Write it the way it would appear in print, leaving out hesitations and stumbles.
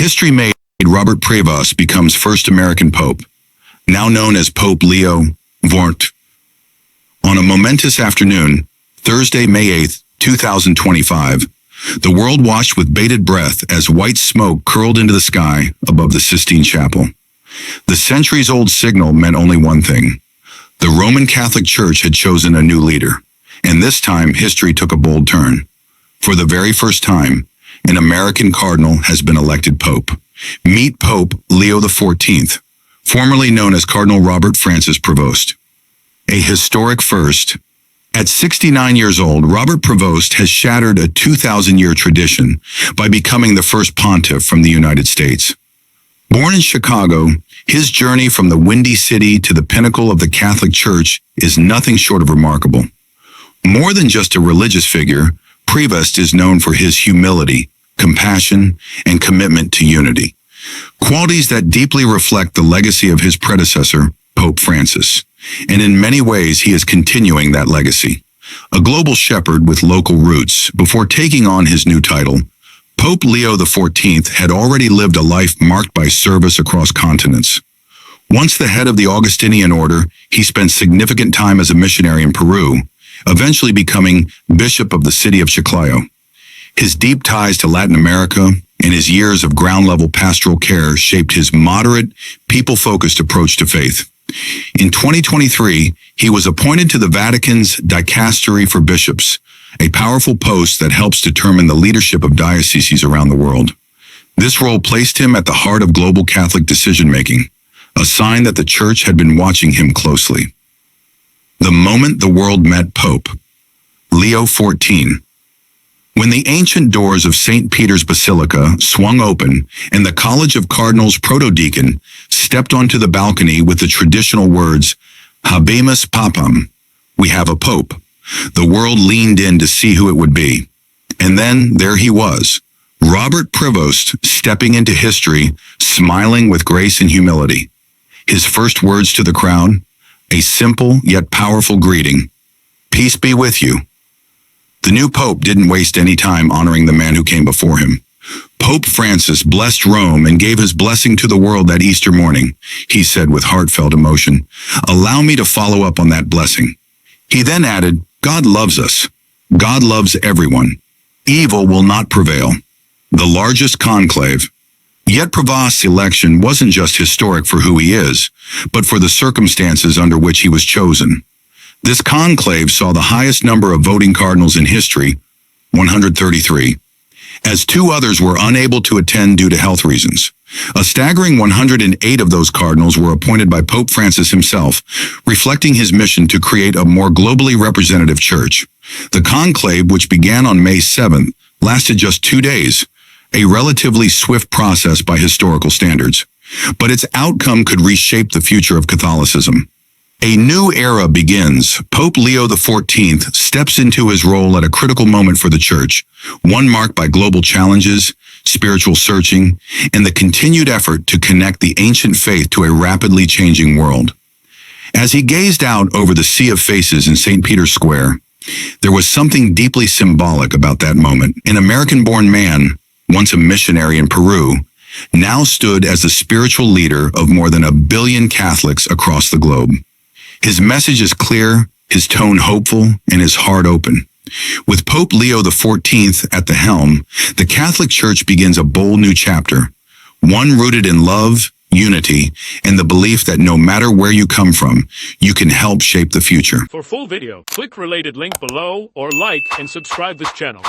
History made Robert Prevost becomes first American Pope, now known as Pope Leo XIV. On a momentous afternoon, Thursday, May 8, 2025, the world watched with bated breath as white smoke curled into the sky above the Sistine Chapel. The centuries-old signal meant only one thing. The Roman Catholic Church had chosen a new leader, and this time history took a bold turn. For the very first time, an American cardinal has been elected pope. Meet Pope Leo XIV, formerly known as Cardinal Robert Francis Prevost. A historic first. At 69 years old, Robert Prevost has shattered a 2,000-year tradition by becoming the first pontiff from the United States. Born in Chicago, his journey from the Windy City to the pinnacle of the Catholic Church is nothing short of remarkable. More than just a religious figure, Prevost is known for his humility, compassion, and commitment to unity, qualities that deeply reflect the legacy of his predecessor, Pope Francis. And in many ways, he is continuing that legacy. A global shepherd with local roots, before taking on his new title, Pope Leo XIV had already lived a life marked by service across continents. Once the head of the Augustinian order, he spent significant time as a missionary in Peru, eventually becoming Bishop of the city of Chiclayo. His deep ties to Latin America and his years of ground-level pastoral care shaped his moderate, people-focused approach to faith. In 2023, he was appointed to the Vatican's Dicastery for Bishops, a powerful post that helps determine the leadership of dioceses around the world. This role placed him at the heart of global Catholic decision-making, a sign that the Church had been watching him closely. The moment the world met Pope Leo XIV. When the ancient doors of St. Peter's Basilica swung open and the College of Cardinals protodeacon stepped onto the balcony with the traditional words, "Habemus Papam," we have a pope, the world leaned in to see who it would be. And then there he was, Robert Prevost, stepping into history, smiling with grace and humility. His first words to the crowd, a simple yet powerful greeting, "Peace be with you." The new pope didn't waste any time honoring the man who came before him. Pope Francis blessed Rome and gave his blessing to the world that Easter morning. He said with heartfelt emotion, "Allow me to follow up on that blessing." He then added, "God loves us. God loves everyone. Evil will not prevail." The largest conclave. Yet Prevost's election wasn't just historic for who he is, but for the circumstances under which he was chosen. This conclave saw the highest number of voting cardinals in history, 133, as two others were unable to attend due to health reasons. A staggering 108 of those cardinals were appointed by Pope Francis himself, reflecting his mission to create a more globally representative church. The conclave, which began on May 7th, lasted just 2 days, a relatively swift process by historical standards. But its outcome could reshape the future of Catholicism. A new era begins. Pope Leo XIV steps into his role at a critical moment for the Church, one marked by global challenges, spiritual searching, and the continued effort to connect the ancient faith to a rapidly changing world. As he gazed out over the sea of faces in St. Peter's Square, there was something deeply symbolic about that moment. An American-born man, once a missionary in Peru, now stood as the spiritual leader of more than 1 billion Catholics across the globe. His message is clear, his tone hopeful, and his heart open. With Pope Leo XIV at the helm, the Catholic Church begins a bold new chapter, one rooted in love, unity, and the belief that no matter where you come from, you can help shape the future. For full video, click related link below or like and subscribe this channel.